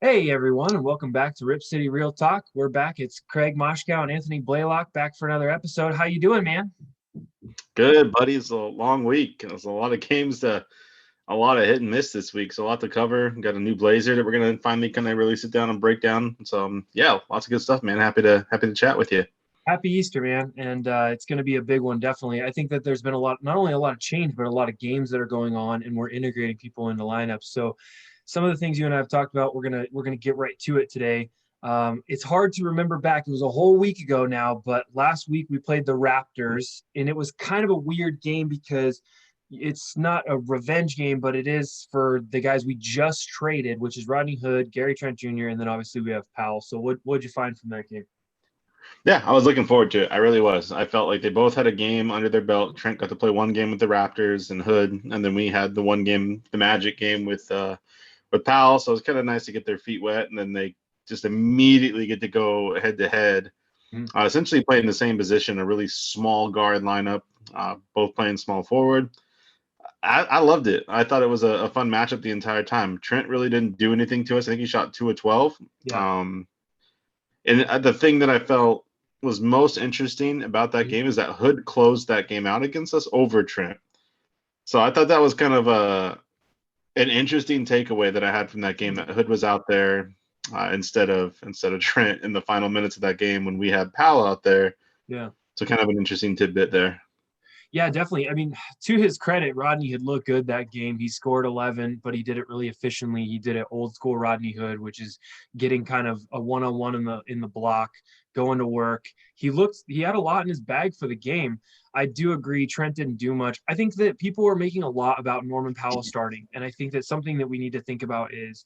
Hey everyone, and welcome back to Rip City Real Talk. We're back. It's Craig Moshkow and Anthony Blaylock back for another episode. How you doing, man? Good, buddy. It's a long week. There's a lot of games a lot of hit and miss this week. So a lot to cover. Got a new Blazer that we're gonna finally kind of really sit down and break down. So yeah, lots of good stuff, man. Happy to chat with you. Happy Easter, man. And it's going to be a big one, definitely. I think that there's been a lot, not only a lot of change, but a lot of games that are going on, and we're integrating people into lineups. So some of the things you and I have talked about, we're gonna get right to it today. It's hard to remember back. It was a whole week ago now, but last week we played the Raptors, and it was kind of a weird game because it's not a revenge game, but it is for the guys we just traded, which is Rodney Hood, Gary Trent Jr., and then obviously we have Powell. So what'd you find from that game? Yeah, I was looking forward to it. I really was. I felt like they both had a game under their belt. Trent got to play one game with the Raptors and Hood, and then we had the one game, the Magic game with Powell. So it was kind of nice to get their feet wet, and then they just immediately get to go head to head. Mhm. Essentially playing the same position, a really small guard lineup, both playing small forward. I loved it. I thought it was a fun matchup the entire time. Trent really didn't do anything to us. I think he shot 2 of 12. Yeah. Um, and the thing that I felt was most interesting about that game is that Hood closed that game out against us over Trent. So I thought that was kind of an interesting takeaway that I had from that game, that Hood was out there instead of Trent in the final minutes of that game when we had Powell out there. Yeah. So kind of an interesting tidbit there. Yeah, definitely. I mean, to his credit, Rodney had looked good that game. He scored 11, but he did it really efficiently. He did it old school Rodney Hood, which is getting kind of a one-on-one in the block, going to work. He had a lot in his bag for the game. I do agree Trent didn't do much. I think that people are making a lot about Norman Powell starting, and I think that something that we need to think about is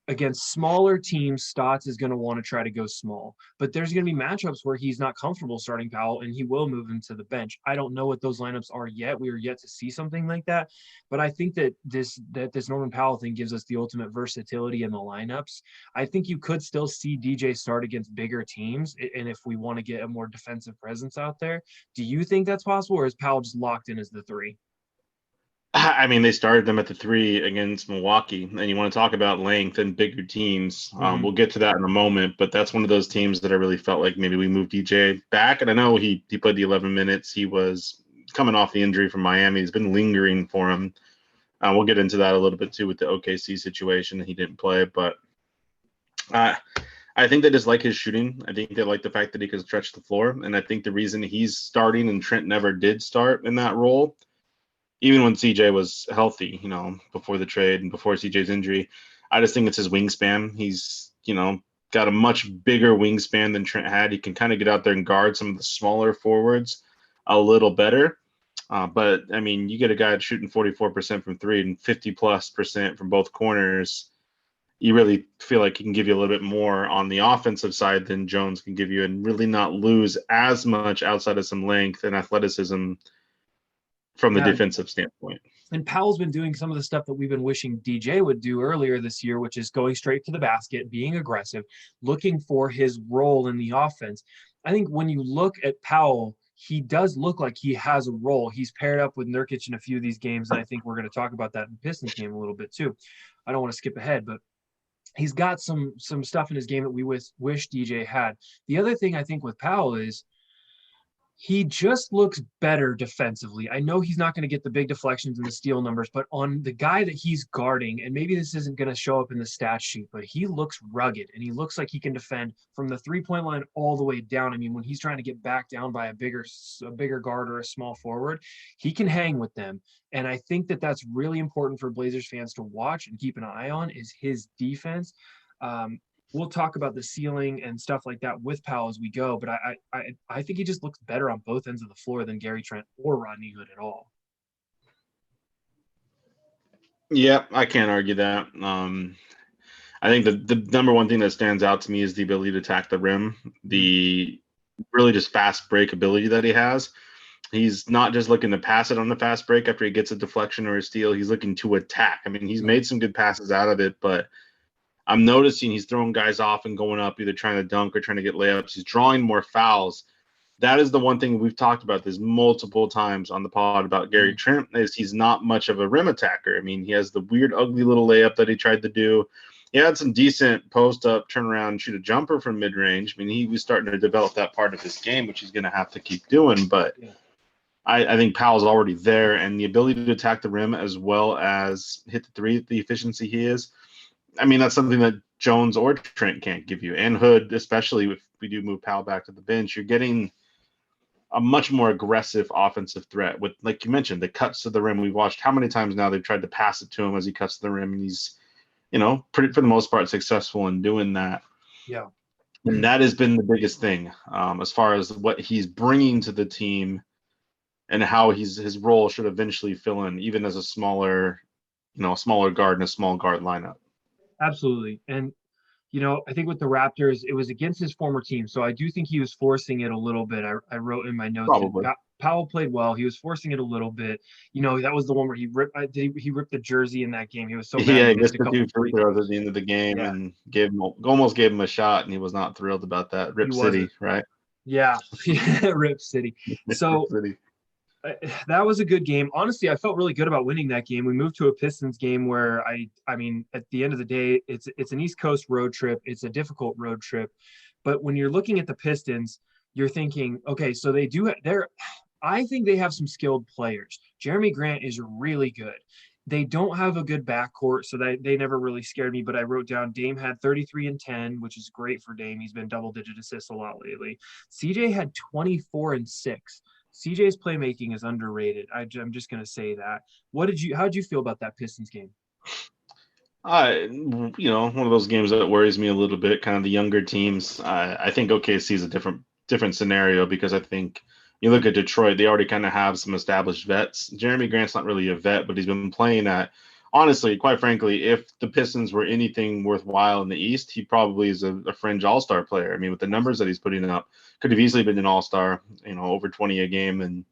against smaller teams, Stotts is going to want to try to go small. But there's going to be matchups where he's not comfortable starting Powell and he will move him to the bench. I don't know what those lineups are yet. We are yet to see something like that. But I think that this Norman Powell thing gives us the ultimate versatility in the lineups. I think you could still see DJ start against bigger teams. And if we want to get a more defensive presence out there, do you think that's possible, or is Powell just locked in as the three? I mean, they started them at the three against Milwaukee, and you want to talk about length and bigger teams. Mm-hmm. We'll get to that in a moment, but that's one of those teams that I really felt like maybe we moved DJ back. And I know he played the 11 minutes. He was coming off the injury from Miami. He's been lingering for him. We'll get into that a little bit too with the OKC situation. He didn't play, but uh, I think they just like his shooting. I think they like the fact that he can stretch the floor, and I think the reason he's starting and Trent never did start in that role, even when CJ was healthy, before the trade and before CJ's injury. I just think it's his wingspan. He's, got a much bigger wingspan than Trent had. He can kind of get out there and guard some of the smaller forwards a little better. But I mean, you get a guy shooting 44% from three and 50+% from both corners. You really feel like he can give you a little bit more on the offensive side than Jones can give you, and really not lose as much outside of some length and athleticism from the Yeah, defensive standpoint. and Powell's been doing some of the stuff that we've been wishing DJ would do earlier this year, which is going straight to the basket, being aggressive, looking for his role in the offense. I think when you look at Powell, he does look like he has a role. He's paired up with Nurkic in a few of these games, and I think we're going to talk about that in the Pistons game a little bit too. I don't want to skip ahead, but he's got some stuff in his game that we wish DJ had. The other thing I think with Powell is he just looks better defensively. I know he's not going to get the big deflections and the steal numbers, but on the guy that he's guarding, and maybe this isn't going to show up in the stat sheet, but he looks rugged and he looks like he can defend from the 3-point line all the way down. I mean, when he's trying to get back down by a bigger guard or a small forward, he can hang with them. And I think that that's really important for Blazers fans to watch and keep an eye on is his defense. Um, we'll talk about the ceiling and stuff like that with Powell as we go. But I think he just looks better on both ends of the floor than Gary Trent or Rodney Hood at all. Yeah, I can't argue that. I think the number one thing that stands out to me is the ability to attack the rim, Mm-hmm. the really just fast break ability that he has. He's not just looking to pass it on the fast break after he gets a deflection or a steal. He's looking to attack. I mean, he's made some good passes out of it, but I'm noticing he's throwing guys off and going up, either trying to dunk or trying to get layups. He's drawing more fouls. That is the one thing we've talked about this multiple times on the pod about Gary Trent is he's not much of a rim attacker. I mean, he has the weird, ugly little layup that he tried to do. he had some decent post up, turn around, shoot a jumper from mid range. I mean, he was starting to develop that part of his game, which he's going to have to keep doing. But Yeah. I think Powell's already there, and the ability to attack the rim as well as hit the three, the efficiency he is. I mean, that's something that Jones or Trent can't give you, and Hood, especially if we do move Powell back to the bench. You're getting a much more aggressive offensive threat with, like you mentioned, the cuts to the rim. We've watched how many times now they've tried to pass it to him as he cuts to the rim, and he's, pretty for the most part successful in doing that. Yeah. And that has been the biggest thing as far as what he's bringing to the team and how his role should eventually fill in, even as a smaller guard in a small guard lineup. Absolutely. And I think with the Raptors, it was against his former team. So I do think he was forcing it a little bit. I wrote in my notes Probably. that Powell played well. He was forcing it a little bit. That was the one where he ripped he ripped the jersey in that game. He was so mad. Yeah, He he missed missed a the couple two free throws at the end of the game and almost gave him a shot, and he was not thrilled about that. Rip City, right? Yeah. Rip City. So Rip City. That was a good game. Honestly, I felt really good about winning that game. We moved to a Pistons game where I mean, at the end of the day, it's an East Coast road trip. It's a difficult road trip. But when you're looking at the Pistons, you're thinking, okay, so I think they have some skilled players. Jeremy Grant is really good. They don't have a good backcourt, so they never really scared me. But I wrote down Dame had 33 and 10, which is great for Dame. He's been double-digit assists a lot lately. CJ had 24 and 6. CJ's playmaking is underrated. I'm just going to say that. How did you feel about that Pistons game? One of those games that worries me a little bit, kind of the younger teams. I think OKC is a different scenario because I think you look at Detroit, they already kind of have some established vets. Jeremy Grant's not really a vet, but he's been playing at, honestly, quite frankly, if the Pistons were anything worthwhile in the East, he probably is a fringe all-star player. I mean, with the numbers that he's putting up, could have easily been an all-star, over 20 a game and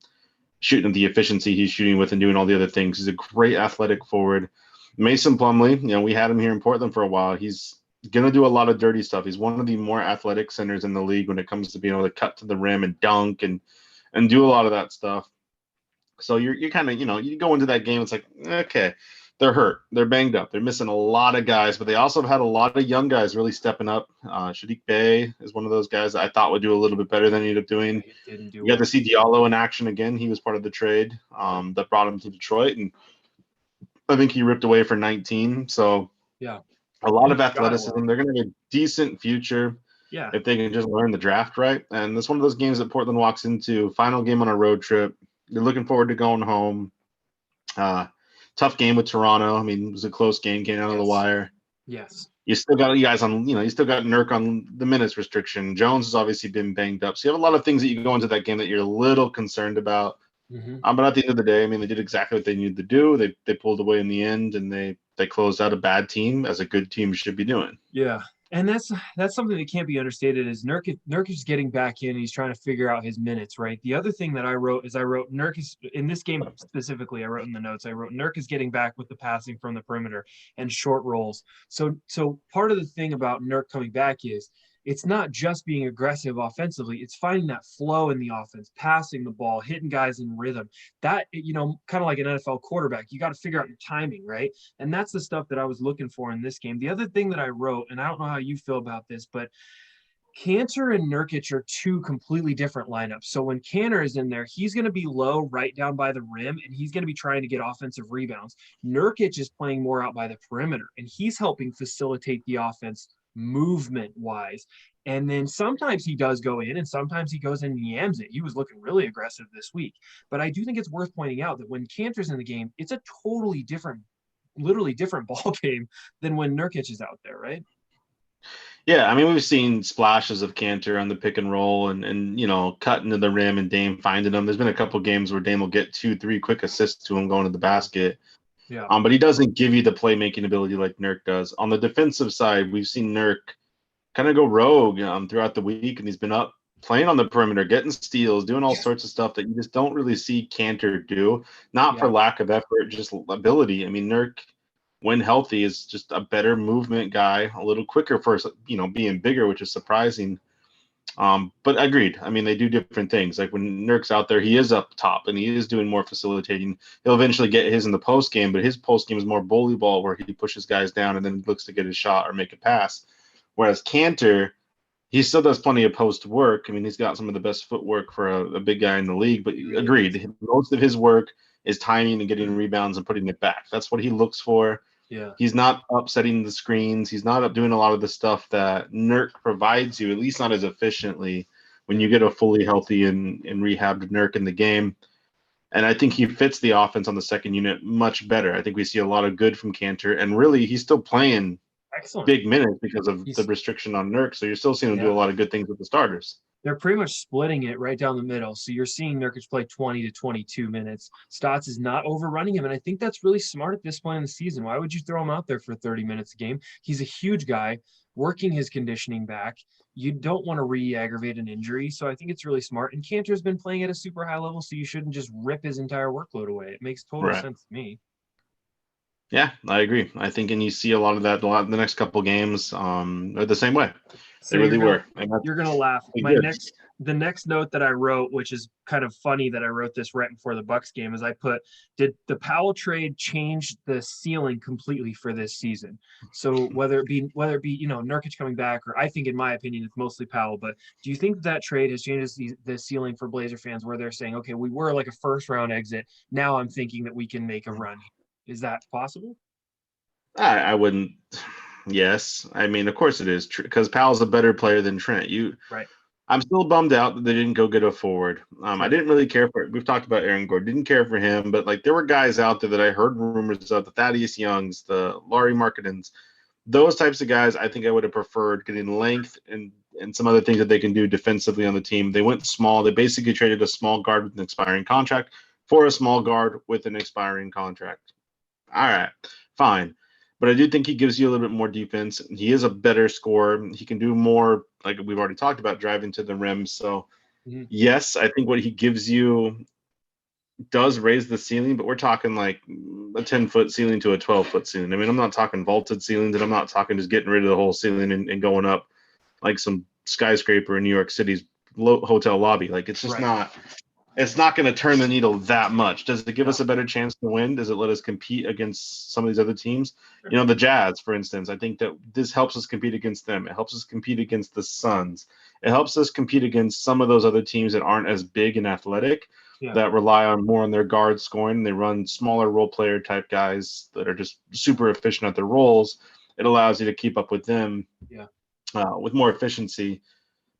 shooting the efficiency he's shooting with and doing all the other things. He's a great athletic forward. Mason Plumlee, we had him here in Portland for a while. He's going to do a lot of dirty stuff. He's one of the more athletic centers in the league when it comes to being able to cut to the rim and dunk and do a lot of that stuff. So you're kind of, you go into that game, it's like, okay, they're hurt. They're banged up. They're missing a lot of guys, but they also have had a lot of young guys really stepping up. Saddiq Bey is one of those guys that I thought would do a little bit better than he ended up doing. You got to see Diallo in action again. He was part of the trade that brought him to Detroit, and I think he ripped away for 19. So yeah, a lot of athleticism. They're going to have a decent future. Yeah, if they can just learn the draft right. And it's one of those games that Portland walks into, final game on a road trip. They're looking forward to going home. Tough game with Toronto. I mean, it was a close game, came out of the wire. Yes. You still got you guys on, you still got Nurk on the minutes restriction. Jones has obviously been banged up. So you have a lot of things that you go into that game that you're a little concerned about. Mm-hmm. But at the end of the day, I mean, they did exactly what they needed to do. They pulled away in the end, and they closed out a bad team as a good team should be doing. Yeah. And that's something that can't be understated is Nurk is getting back in. He's trying to figure out his minutes, right? The other thing that I wrote Nurk is, in this game specifically, I wrote in the notes, Nurk is getting back with the passing from the perimeter and short rolls. So part of the thing about Nurk coming back is it's not just being aggressive offensively. It's finding that flow in the offense, passing the ball, hitting guys in rhythm. That, kind of like an NFL quarterback, you got to figure out your timing, right? And that's the stuff that I was looking for in this game. The other thing that I wrote, and I don't know how you feel about this, but Kanter and Nurkic are two completely different lineups. So when Kanter is in there, he's going to be low right down by the rim, and he's going to be trying to get offensive rebounds. Nurkic is playing more out by the perimeter, and he's helping facilitate the offense movement wise. And then sometimes he does go in and sometimes he goes in and yams it. He was looking really aggressive this week. But I do think it's worth pointing out that when Kanter's in the game, it's a totally different, literally different ball game than when Nurkic is out there, right? Yeah, I mean, we've seen splashes of Kanter on the pick and roll and cutting to the rim and Dame finding them. There's been a couple games where Dame will get 2-3 quick assists to him going to the basket. Yeah. But he doesn't give you the playmaking ability like Nurk does. On the defensive side, we've seen Nurk kind of go rogue throughout the week, and he's been up playing on the perimeter, getting steals, doing all sorts of stuff that you just don't really see Kanter do. Not for lack of effort, just ability. I mean, Nurk, when healthy, is just a better movement guy, a little quicker for being bigger, which is surprising. But agreed. I mean, they do different things. Like when Nurk's out there, he is up top and he is doing more facilitating. He'll eventually get his in the post game, but his post game is more bully ball where he pushes guys down and then looks to get a shot or make a pass. Whereas Cantor, he still does plenty of post work. I mean, he's got some of the best footwork for a big guy in the league, but Really does. agreed. Most of his work is timing and getting rebounds and putting it back. That's what he looks for. Yeah. He's not upsetting the screens. He's not up doing a lot of the stuff that Nurk provides you, at least not as efficiently when you get a fully healthy and rehabbed Nurk in the game. And I think he fits the offense on the second unit much better. I think we see a lot of good from Cantor, and really he's still playing Excellent. big minutes because of the He's restriction on Nurk. So you're still seeing him do yeah. a lot of good things with the starters. They're pretty much splitting it right down the middle. So you're seeing Nurkic play 20 to 22 minutes. Stotts is not overrunning him. And I think that's really smart at this point in the season. Why would you throw him out there for 30 minutes a game? He's a huge guy working his conditioning back. You don't want to re-aggravate an injury. So I think it's really smart. And Cantor's been playing at a super high level, so you shouldn't just rip his entire workload away. It makes total Right. sense to me. Yeah, I agree. I think, and you see a lot of that. A lot in the next couple games are the same way. So They really were. And you're gonna laugh. that's good. The next note that I wrote, which is kind of funny that I wrote this right before the Bucks game, is I put, did the Powell trade change the ceiling completely for this season? So whether it be Nurkic coming back, or I think in my opinion it's mostly Powell, but do you think that trade has changed the ceiling for Blazer fans where they're saying, okay, we were like a first round exit, now I'm thinking that we can make a run? Is that possible? I wouldn't. Yes, I mean, of course it is because Powell's a better player than Trent. Right. I'm still bummed out that they didn't go get a forward. I Sure. didn't really care for it. We've talked about Aaron Gordon. Didn't care for him, but like there were guys out there that I heard rumors of, the Thaddeus Youngs, the Laurie Marketins, those types of guys. I think I would have preferred getting length and some other things that they can do defensively on the team. They went small. They basically traded a small guard with an expiring contract for a small guard with an expiring contract. All right, fine. But I do think he gives you a little bit more defense. He is a better scorer. He can do more, like we've already talked about, driving to the rim. So, Mhm. yes, I think what he gives you does raise the ceiling, but we're talking like a 10-foot ceiling to a 12-foot ceiling. I mean, I'm not talking vaulted ceilings, and I'm not talking just getting rid of the whole ceiling and going up like some skyscraper in New York City's hotel lobby. Like, it's just Right. not. It's not going to turn the needle that much. Does it give No. us a better chance to win? Does it let us compete against some of these other teams? Sure. You know, the Jazz, for instance. I think that this helps us compete against them. It helps us compete against the Suns. It helps us compete against some of those other teams that aren't as big and athletic, Yeah. that rely on more on their guard scoring. They run smaller role player type guys that are just super efficient at their roles. It allows you to keep up with them Yeah. with more efficiency.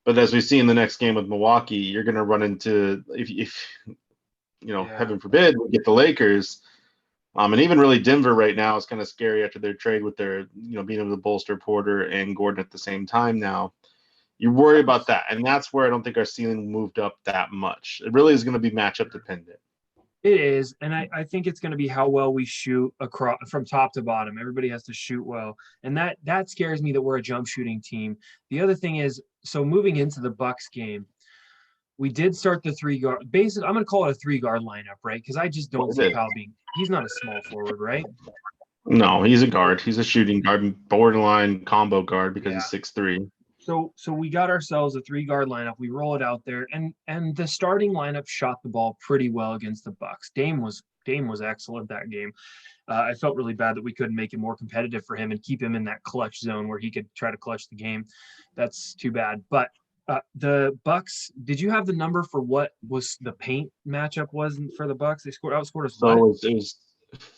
But as we see in the next game with Milwaukee, you're going to run into, if Yeah. heaven forbid, we get the Lakers. And even really Denver right now is kind of scary after their trade with their, being able to bolster Porter and Gordon at the same time now. You worry about that. And that's where I don't think our ceiling moved up that much. It really is going to be matchup dependent. It is, and I think it's going to be how well we shoot across from top to bottom. Everybody has to shoot well, and that scares me that we're a jump shooting team. The other thing is, so moving into the Bucks game, we did start the three guard. Basically, I'm going to call it a three guard lineup, right? Because I just don't It see is. Powell being. He's not a small forward, right? No, he's a guard. He's a shooting guard, borderline combo guard because Yeah. he's 6'3". So we got ourselves a three guard lineup. We roll it out there, and the starting lineup shot the ball pretty well against the Bucks. Dame was excellent that game. I felt really bad that we couldn't make it more competitive for him and keep him in that clutch zone where he could try to clutch the game. That's too bad. But the Bucks, did you have the number for what was the paint matchup was for the Bucks? They outscored us So what?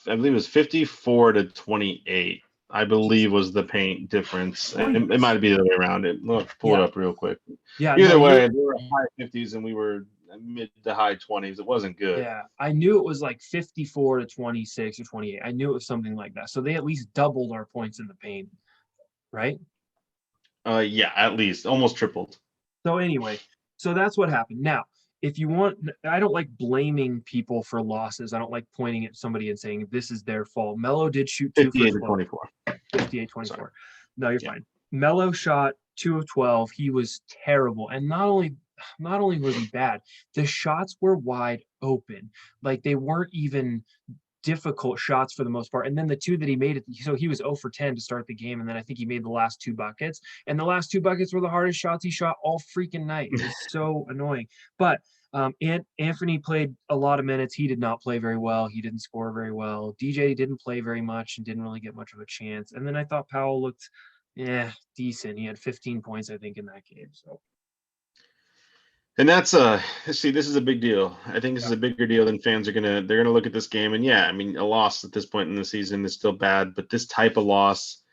I believe it was 54 to 28. I Jeez. believe was the paint difference. It might be the other way around. We'll pull it Yeah. up real quick. Yeah. No, Either way, we were high 50s and we were mid to high 20s. It wasn't good. yeah, I knew it was like 54 to 26 or 28. I knew it was something like that. So they at least doubled our points in the paint, right? Yeah, at least almost tripled. So anyway, so that's what happened. Now, if you want, I don't like blaming people for losses. I don't like pointing at somebody and saying this is their fault. Melo did shoot 2 for 58 to 12, 24. 58, Sorry. 24. No, you're Yeah. fine. Melo shot 2 of 12. He was terrible. And not only was he bad, the shots were wide open. Like they weren't even difficult shots for the most part. And then the two that he made, so he was 0 for 10 to start the game. And then I think he made the last 2 buckets. And the last 2 buckets were the hardest shots he shot all freaking night. It was so annoying. But and Anthony played a lot of minutes. He did not play very well. He didn't score very well. DJ didn't play very much and didn't really get much of a chance. And then I thought Powell looked decent. He had 15 points, I think, in that game. So And that's see, this is a big deal. I think this is a bigger deal than fans are they're gonna look at this game. And yeah, I mean, a loss at this point in the season is still bad, but this type of loss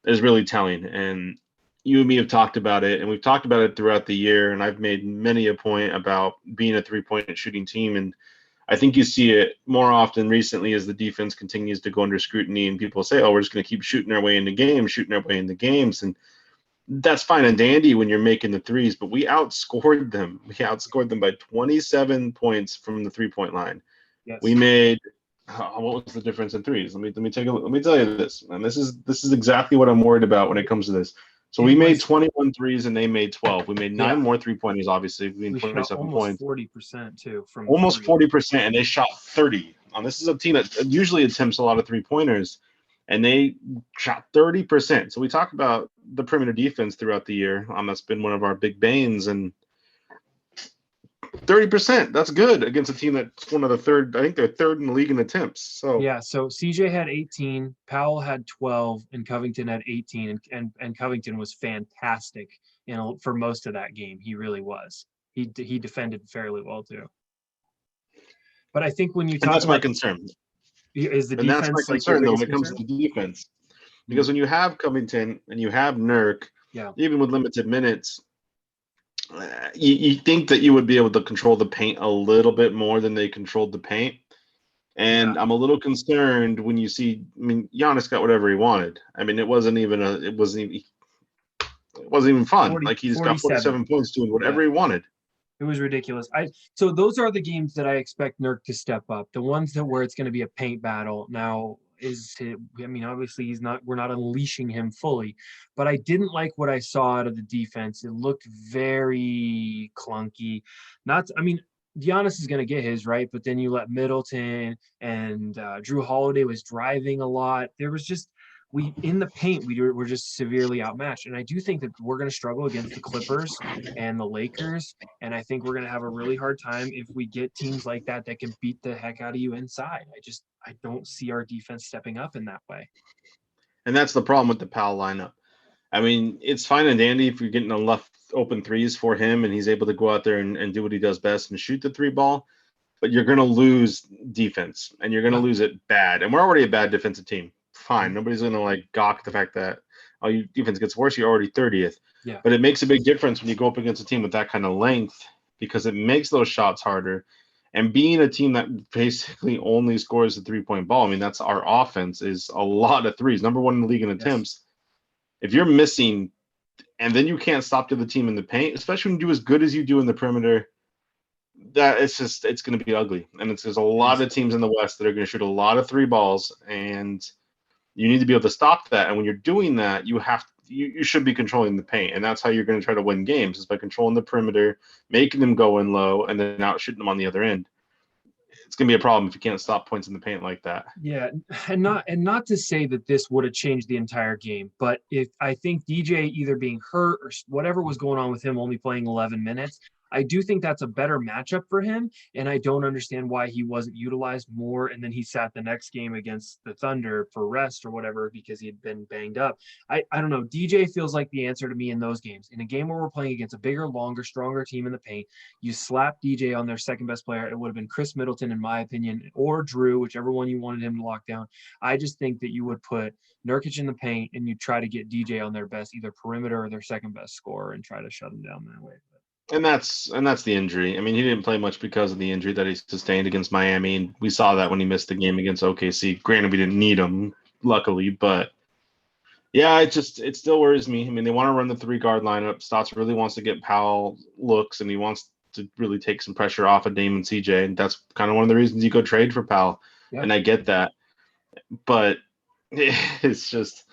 is really telling. And you and me have talked about it, and we've talked about it throughout the year. And I've made many a point about being a 3-point shooting team. And I think you see it more often recently as the defense continues to go under scrutiny, and people say, "Oh, we're just going to keep shooting our way into games." And that's fine and dandy when you're making the threes, but we outscored them. We outscored them by 27 points from the 3-point line. yes. We made what was the difference in threes? Let me take a look. Let me tell you this, and this is exactly what I'm worried about when it comes to this. So we made 21 threes and they made 12. We made 9 more 3-pointers, obviously. We made 27 points. 40% too. From almost 40%, and they shot 30. This is a team that usually attempts a lot of 3-pointers, and they shot 30%. So we talk about the perimeter defense throughout the year. That's been one of our big banes, and 30%, that's good against a team that's one of the third. I think they're third in the league in attempts. So yeah, so CJ had 18, Powell had 12, and Covington had 18, and Covington was fantastic, for most of that game. He really was. He defended fairly well too. But I think when you talk, that's my concern. Is the and defense that's my concern though when it comes to the defense, because when you have Covington and you have Nurk, even with limited minutes, you think that you would be able to control the paint a little bit more than they controlled the paint. And I'm a little concerned when you see. I mean, Giannis got whatever he wanted. I mean, it wasn't even fun. 40, like he just got 47 points doing whatever he wanted. It was ridiculous. So those are the games that I expect Nurk to step up. The ones where it's going to be a paint battle. Now, obviously we're not unleashing him fully, but I didn't like what I saw out of the defense. It looked very clunky. Giannis is going to get his, right, but then you let Middleton and Drew Holiday was driving a lot. There was just in the paint we're just severely outmatched, and I do think that we're going to struggle against the Clippers and the Lakers, and I think we're going to have a really hard time if we get teams like that can beat the heck out of you inside. I don't see our defense stepping up in that way. And that's the problem with the Powell lineup. I mean, it's fine and dandy if you're getting enough open threes for him and he's able to go out there and do what he does best and shoot the 3 ball, but you're going to lose defense, and you're going to lose it bad. And we're already a bad defensive team. Fine. Nobody's going to gawk the fact that, your defense gets worse. You're already 30th. Yeah. But it makes a big difference when you go up against a team with that kind of length, because it makes those shots harder. And being a team that basically only scores the 3-point ball, I mean, that's our offense is a lot of threes. Number 1 in the league in attempts. If you're missing, and then you can't stop the other team in the paint, especially when you do as good as you do in the perimeter, it's going to be ugly. And there's a lot of teams in the West that are going to shoot a lot of 3 balls, and you need to be able to stop that. And when you're doing that, you should be controlling the paint, and that's how you're going to try to win games, is by controlling the perimeter, making them go in low, and then out shooting them on the other end. It's going to be a problem if you can't stop points in the paint like that. Yeah, and not to say that this would have changed the entire game, but if I think DJ either being hurt or whatever was going on with him only playing 11 minutes, I do think that's a better matchup for him, and I don't understand why he wasn't utilized more, and then he sat the next game against the Thunder for rest or whatever because he had been banged up. I don't know. DJ feels like the answer to me in those games. In a game where we're playing against a bigger, longer, stronger team in the paint, you slap DJ on their second best player. It would have been Chris Middleton, in my opinion, or Drew, whichever one you wanted him to lock down. I just think that you would put Nurkic in the paint and you try to get DJ on their best, either perimeter or their second best scorer, and try to shut him down that way. And that's the injury. I mean, he didn't play much because of the injury that he sustained against Miami, and we saw that when he missed the game against OKC. Granted, we didn't need him, luckily, but yeah, it still worries me. I mean, they want to run the 3-guard lineup. Stotts really wants to get Powell looks, and he wants to really take some pressure off of Dame and CJ, and that's kind of one of the reasons you go trade for Powell. Yeah. And I get that, but it's just,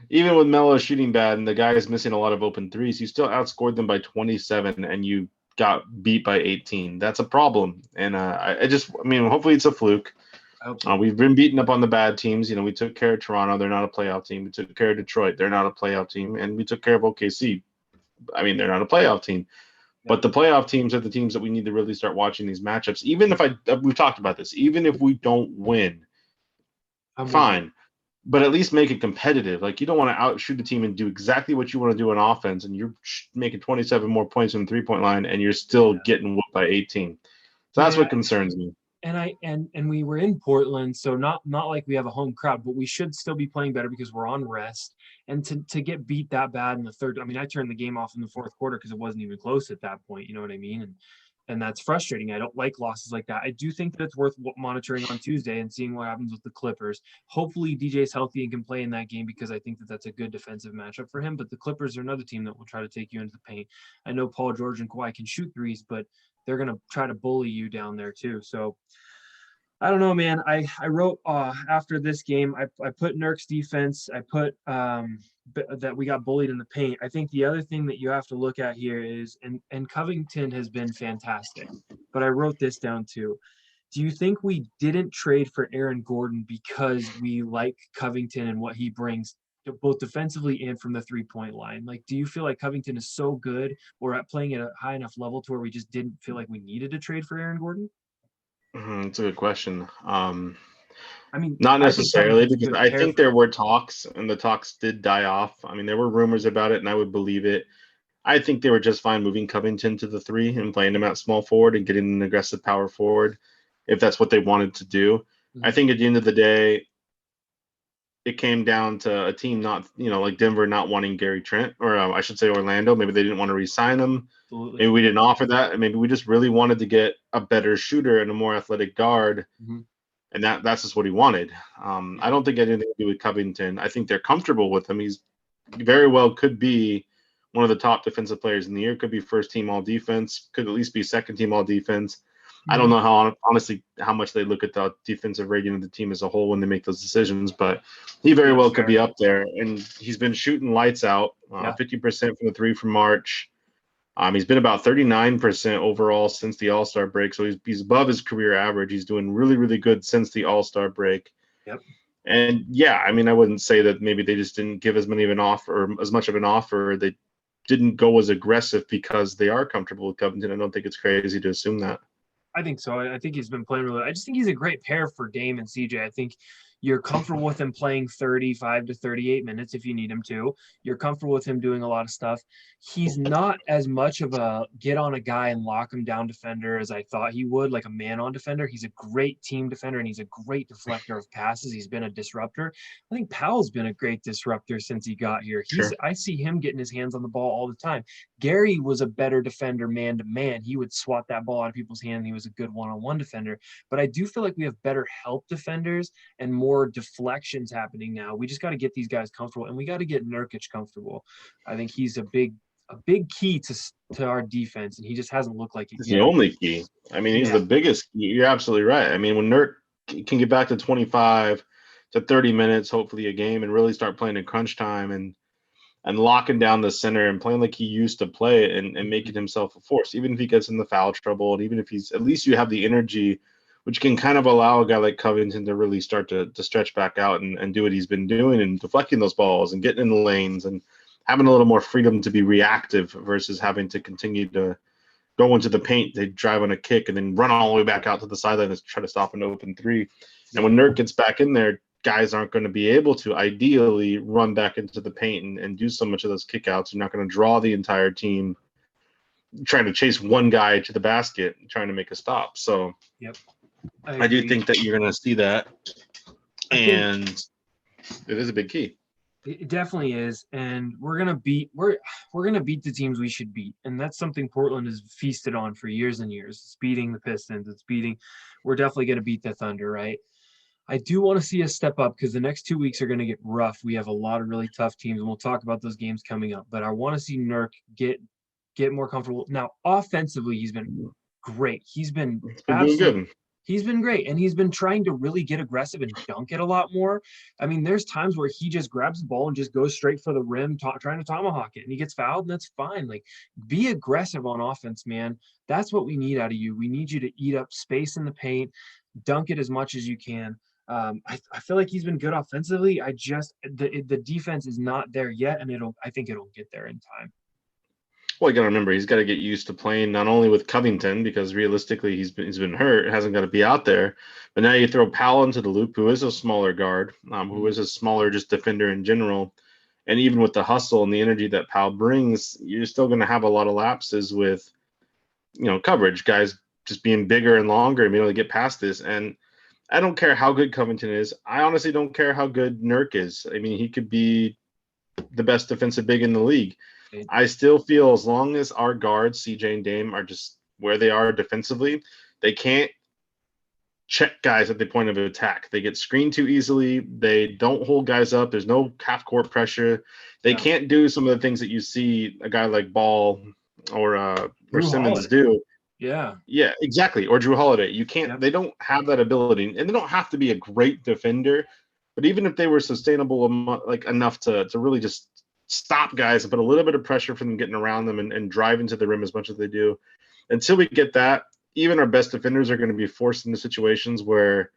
even with Melo shooting bad and the guy is missing a lot of open threes, you still outscored them by 27 and you got beat by 18. That's a problem. And hopefully it's a fluke. I hope so. We've been beaten up on the bad teams. We took care of Toronto. They're not a playoff team. We took care of Detroit. They're not a playoff team. And we took care of OKC. I mean, they're not a playoff team. Yeah. But the playoff teams are the teams that we need to really start watching these matchups. Even if we've talked about this, even if we don't win, fine. But at least make it competitive. Like, you don't want to outshoot the team and do exactly what you want to do on offense, and you're making 27 more points from the 3-point line, and you're still getting whooped by 18. So that's what concerns me. And we were in Portland, so not like we have a home crowd, but we should still be playing better because we're on rest. And to get beat that bad in the third, I mean, I turned the game off in the fourth quarter because it wasn't even close at that point. You know what I mean? And that's frustrating. I don't like losses like that. I do think that it's worth monitoring on Tuesday and seeing what happens with the Clippers. Hopefully DJ's healthy and can play in that game because I think that that's a good defensive matchup for him. But the Clippers are another team that will try to take you into the paint. I know Paul George and Kawhi can shoot threes, but they're going to try to bully you down there too. So I don't know, man. I wrote after this game, I put Nurk's defense. I put that we got bullied in the paint. I think the other thing that you have to look at here is, and Covington has been fantastic, but I wrote this down too. Do you think we didn't trade for Aaron Gordon because we like Covington and what he brings both defensively and from the 3-point line? Like, do you feel like Covington is so good or at playing at a high enough level to where we just didn't feel like we needed to trade for Aaron Gordon? It's a good question. I mean, Not I think necessarily, Covington's a because good I pair think for there him. were talks, and the talks did die off. I mean, there were rumors about it, and I would believe it. I think they were just fine moving Covington to the 3 and playing him at small forward and getting an aggressive power forward, if that's what they wanted to do. I think at the end of the day, it came down to a team not, like Denver not wanting Gary Trent, or I should say Orlando. Maybe they didn't want to re-sign him. Absolutely. Maybe we didn't offer that. And maybe we just really wanted to get a better shooter and a more athletic guard. And that's just what he wanted. I don't think it had anything to do with Covington. I think they're comfortable with him. He's very well could be one of the top defensive players in the year, could be first team all defense, could at least be second team all defense. I don't know honestly how much they look at the defensive rating of the team as a whole when they make those decisions, but he very well could be up there. And he's been shooting lights out, 50% from the 3 from March. He's been about 39% overall since the All-Star break, so he's above his career average. He's doing really, really good since the All-Star break. Yep. And yeah, I mean, I wouldn't say that maybe they just didn't give as much of an offer. They didn't go as aggressive because they are comfortable with Covington. I don't think it's crazy to assume that. I think so. I think he's been playing really. I just think he's a great pair for Dame and CJ. I think you're comfortable with him playing 35 to 38 minutes if you need him to. You're comfortable with him doing a lot of stuff. He's not as much of a get on a guy and lock him down defender as I thought he would, like a man-on defender. He's a great team defender, and he's a great deflector of passes. He's been a disruptor. I think Powell's been a great disruptor since he got here. I see him getting his hands on the ball all the time. Gary was a better defender man-to-man. He would swat that ball out of people's hands. He was a good one-on-one defender. But I do feel like we have better help defenders and more deflections happening now. We just got to get these guys comfortable, and we got to get Nurkic comfortable. I think he's a big key to our defense, and he just hasn't looked like it He's yet. the only key. I mean, he's the biggest key. You're absolutely right. I mean, when Nurk can get back to 25 to 30 minutes, hopefully a game, and really start playing in crunch time and locking down the center and playing like he used to play and making himself a force, even if he gets in the foul trouble, and even if he's, at least you have the energy, which can kind of allow a guy like Covington to really start to stretch back out and do what he's been doing and deflecting those balls and getting in the lanes and having a little more freedom to be reactive versus having to continue to go into the paint. They drive on a kick and then run all the way back out to the sideline to try to stop an open 3. And when Nurk gets back in there, guys aren't going to be able to ideally run back into the paint and do so much of those kickouts. You're not going to draw the entire team trying to chase one guy to the basket, trying to make a stop. So I do think that you're going to see that, and it is a big key. It definitely is, and we're gonna beat the teams we should beat, and that's something Portland has feasted on for years and years. It's beating the Pistons. We're definitely gonna beat the Thunder, right? I do want to see us step up because the next 2 weeks are going to get rough. We have a lot of really tough teams, and we'll talk about those games coming up. But I want to see Nurk get more comfortable. Now, offensively, he's been great. He's been good. He's been great, and he's been trying to really get aggressive and dunk it a lot more. I mean, there's times where he just grabs the ball and just goes straight for the rim, trying to tomahawk it, and he gets fouled, and that's fine. Like, be aggressive on offense, man. That's what we need out of you. We need you to eat up space in the paint. dunk it as much as you can. I feel like he's been good offensively. The defense is not there yet, and I think it'll get there in time. Well, you got to remember he's got to get used to playing not only with Covington because realistically he's been hurt, hasn't got to be out there, but now you throw Powell into the loop, who is a smaller guard, who is a smaller just defender in general, and even with the hustle and the energy that Powell brings, you're still going to have a lot of lapses with coverage, guys just being bigger and longer and being able to get past this. And I don't care how good Covington is. I honestly don't care how good Nurk is. I mean, he could be the best defensive big in the league. I still feel as long as our guards, CJ and Dame, are just where they are defensively, they can't check guys at the point of attack. They get screened too easily. They don't hold guys up. There's no half court pressure. They can't do some of the things that you see a guy like Ball or Simmons do. Yeah, exactly. Or Drew Holiday. You can't. They don't have that ability, and they don't have to be a great defender. But even if they were sustainable enough to really just stop guys and put a little bit of pressure for them getting around them and driving to the rim as much as they do, until we get that, even our best defenders are going to be forced into situations where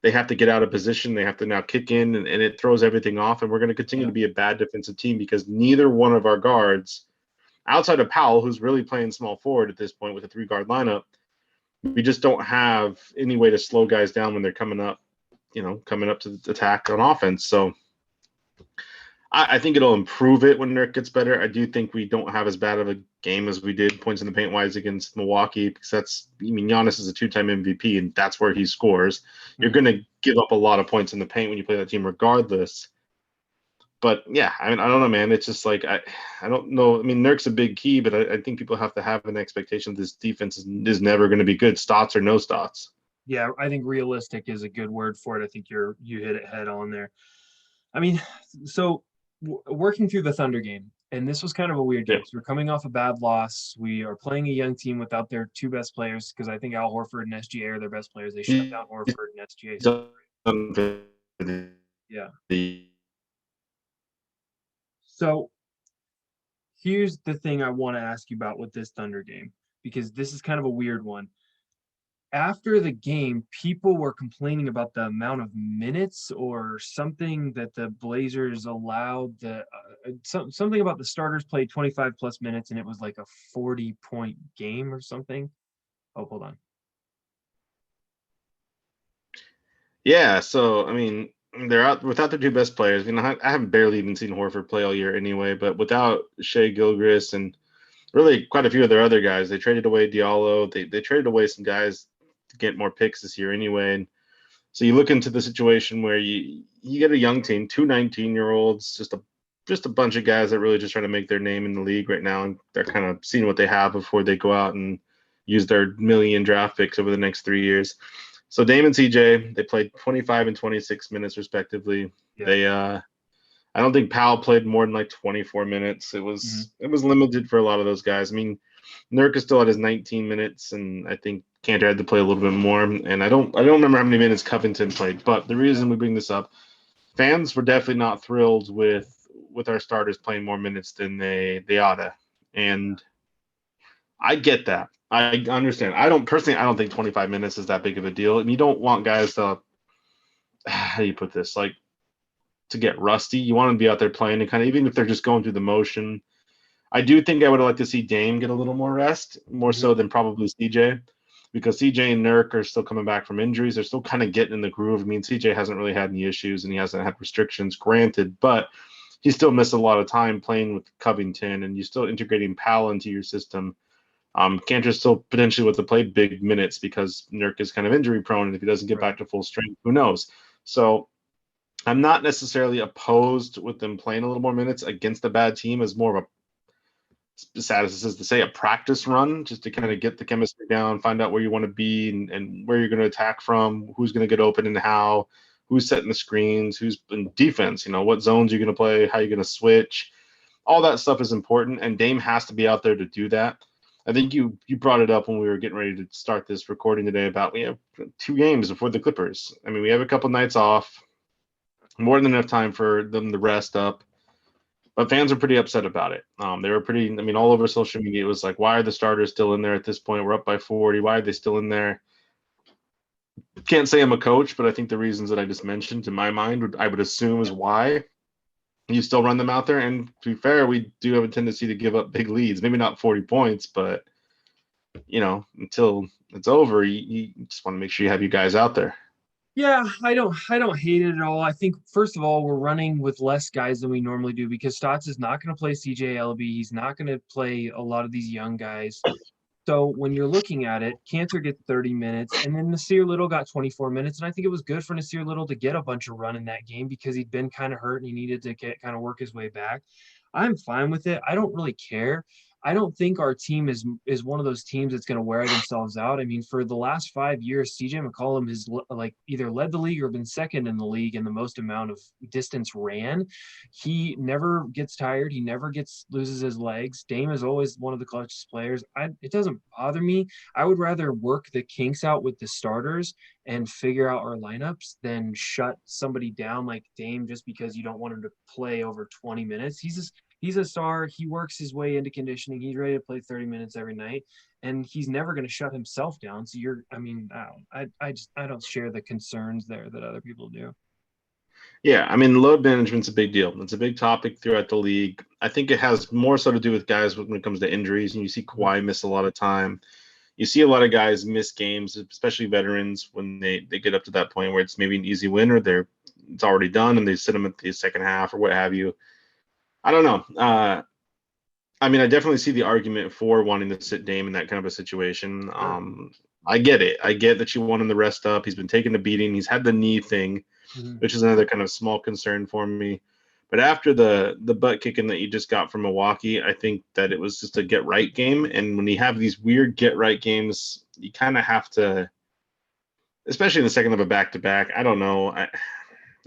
they have to get out of position. They have to now kick in, and it throws everything off. And we're going to continue to be a bad defensive team because neither one of our guards, outside of Powell, who's really playing small forward at this point with a 3-guard lineup, we just don't have any way to slow guys down when they're coming up to the attack on offense. So I think it'll improve it when Nurk gets better. I do think we don't have as bad of a game as we did points in the paint wise against Milwaukee, because Giannis is a 2-time MVP and that's where he scores. Mm-hmm. You're going to give up a lot of points in the paint when you play that team regardless. But yeah, I mean, I don't know, man. It's just like, I don't know. I mean, Nurk's a big key, but I think people have to have an expectation this defense is never going to be good, Stotts or no Stotts. Yeah, I think realistic is a good word for it. I think you hit it head on there. I mean, so working through the Thunder game, and this was kind of a weird game. So we're coming off a bad loss. We are playing a young team without their 2 best players, because I think Al Horford and SGA are their best players. They shut down Horford and SGA. Yeah. So here's the thing I want to ask you about with this Thunder game, because this is kind of a weird one. After the game, people were complaining about the amount of minutes or something that the Blazers allowed. Something about the starters played 25 plus minutes, and it was like a 40-point game or something. Oh, hold on. Yeah, so I mean, they're out without their 2 best players. I haven't barely even seen Horford play all year anyway. But without Shai Gilgeous and really quite a few of their other guys, they traded away Diallo. They traded away some guys to get more picks this year anyway. And so you look into the situation where you get a young team, 2 19-year-olds, just a bunch of guys that really just trying to make their name in the league right now, and they're kind of seeing what they have before they go out and use their million draft picks over the next 3 years. So Dame and CJ, they played 25 and 26 minutes respectively. Yeah. I don't think Powell played more than like 24 minutes. It was limited for a lot of those guys. I mean, Nurk is still at his 19 minutes, and I think Kanter had to play a little bit more. And I don't remember how many minutes Covington played. But the reason we bring this up, fans were definitely not thrilled with our starters playing more minutes than they oughta. And I get that. I understand. I don't think 25 minutes is that big of a deal. And you don't want guys to, how do you put this, like, to get rusty. You want to be out there playing and kind of, even if they're just going through the motion. I do think I would like to see Dame get a little more rest, more so than probably CJ, because CJ and Nurk are still coming back from injuries. They're still kind of getting in the groove. I mean, CJ hasn't really had any issues and he hasn't had restrictions, granted, but he still missed a lot of time playing with Covington, and you're still integrating Powell into your system. Kanter still potentially with to play big minutes because Nurk is kind of injury prone, and if he doesn't get back to full strength, who knows? So I'm not necessarily opposed with them playing a little more minutes against a bad team as more of a, sad as this is to say, a practice run, just to kind of get the chemistry down, find out where you want to be and where you're going to attack from, who's going to get open and how, who's setting the screens, who's in defense, what zones you're going to play, how you're going to switch. All that stuff is important, and Dame has to be out there to do that. I think you brought it up when we were getting ready to start this recording today about we have 2 games before the Clippers. I mean, we have a couple nights off, more than enough time for them to rest up. But fans are pretty upset about it. They were pretty, I mean, all over social media, it was like, why are the starters still in there at this point? We're up by 40. Why are they still in there? Can't say I'm a coach, but I think the reasons that I just mentioned, to my mind, I would assume is why you still run them out there. And to be fair, we do have a tendency to give up big leads. Maybe not 40 points, but until it's over, you just want to make sure you have you guys out there. Yeah, I don't hate it at all. I think first of all, we're running with less guys than we normally do because Stotts is not going to play CJ LB. He's not going to play a lot of these young guys. So when you're looking at it, Cantor gets 30 minutes, and then Nasir Little got 24 minutes. And I think it was good for Nasir Little to get a bunch of run in that game because he'd been kind of hurt and he needed to kind of work his way back. I'm fine with it. I don't really care. I don't think our team is one of those teams that's going to wear themselves out. I mean, for the last 5 years, CJ McCollum has like either led the league or been second in the league in the most amount of distance ran. He never gets tired. He never loses his legs. Dame is always one of the clutchest players. It doesn't bother me. I would rather work the kinks out with the starters and figure out our lineups than shut somebody down like Dame just because you don't want him to play over 20 minutes. He's a star. He works his way into conditioning. He's ready to play 30 minutes every night, and he's never going to shut himself down. So I don't share the concerns there that other people do. Yeah, I mean, load management's a big deal. It's a big topic throughout the league. I think it has more so to do with guys when it comes to injuries, and you see Kawhi miss a lot of time. You see a lot of guys miss games, especially veterans, when they get up to that point where it's maybe an easy win or it's already done and they sit them at the second half or what have you. I don't know. I mean, I definitely see the argument for wanting to sit Dame in that kind of a situation. I get it. I get that you want him to rest up. He's been taking a beating. He's had the knee thing, which is another kind of small concern for me. But after the butt kicking that you just got from Milwaukee, I think that it was just a get right game. And when you have these weird get right games, you kind of have to, especially in the second of a back to back. I don't know.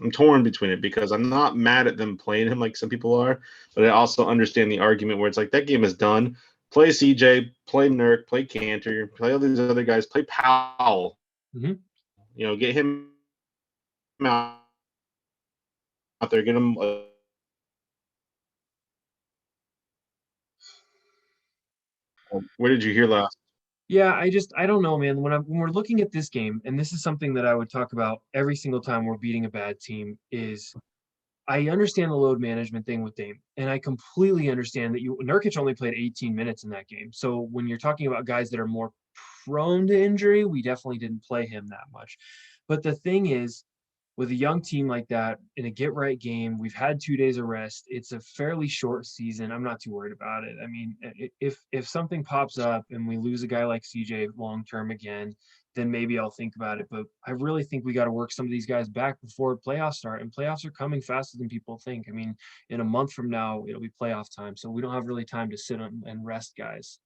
I'm torn between it because I'm not mad at them playing him like some people are, but I also understand the argument where it's like that game is done. Play CJ, play Nurk, play Cantor, play all these other guys, play Powell. Get him out there, get him. Where did you hear last? Yeah, I don't know, man. When we're looking at this game, and this is something that I would talk about every single time we're beating a bad team, is I understand the load management thing with Dame, and I completely understand that Nurkic only played 18 minutes in that game. So when you're talking about guys that are more prone to injury, we definitely didn't play him that much. But the thing is, with a young team like that in a get right game, we've had 2 days of rest. It's a fairly short season. I'm not too worried about it. I mean, if something pops up and we lose a guy like CJ long term again, then maybe I'll think about it. But I really think we got to work some of these guys back before playoffs start. And playoffs are coming faster than people think. I mean, in a month from now, it'll be playoff time. So we don't have really time to sit on and rest guys.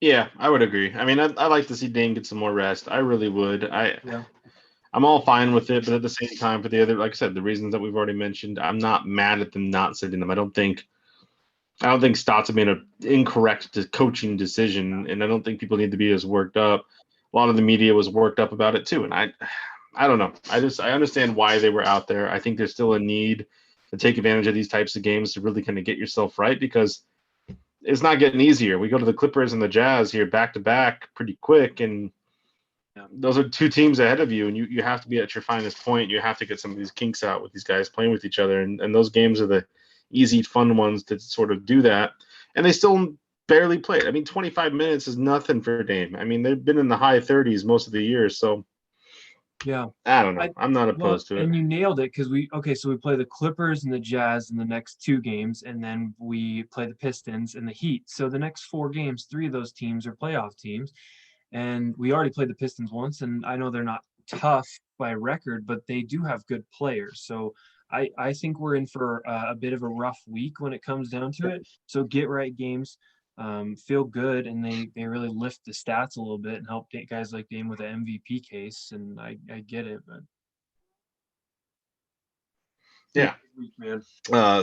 Yeah, I would agree. I mean, I'd like to see Dame get some more rest. I really would. Yeah. I'm all fine with it, but at the same time, for the other, like I said, the reasons that we've already mentioned, I'm not mad at them not sitting them. I don't think Stotts have made an incorrect coaching decision, and I don't think people need to be as worked up. A lot of the media was worked up about it too, and I don't know. I understand why they were out there. I think there's still a need to take advantage of these types of games to really kind of get yourself right because it's not getting easier. We go to the Clippers and the Jazz here back to back pretty quick, and those are two teams ahead of you, and you have to be at your finest point. You have to get some of these kinks out with these guys playing with each other, and those games are the easy, fun ones to sort of do that. And they still barely played. I mean, 25 minutes is nothing for Dame. I mean, they've been in the high 30s most of the year, so yeah, I don't know. I'm not opposed to it. And you nailed it because we play the Clippers and the Jazz in the next 2 games, and then we play the Pistons and the Heat. So the next 4 games, 3 of those teams are playoff teams. And we already played the Pistons once, and I know they're not tough by record, but they do have good players. So I think we're in for a bit of a rough week when it comes down to it. So get right games feel good, and they really lift the stats a little bit and help guys like Dame with an MVP case. And I get it, but yeah, week, man.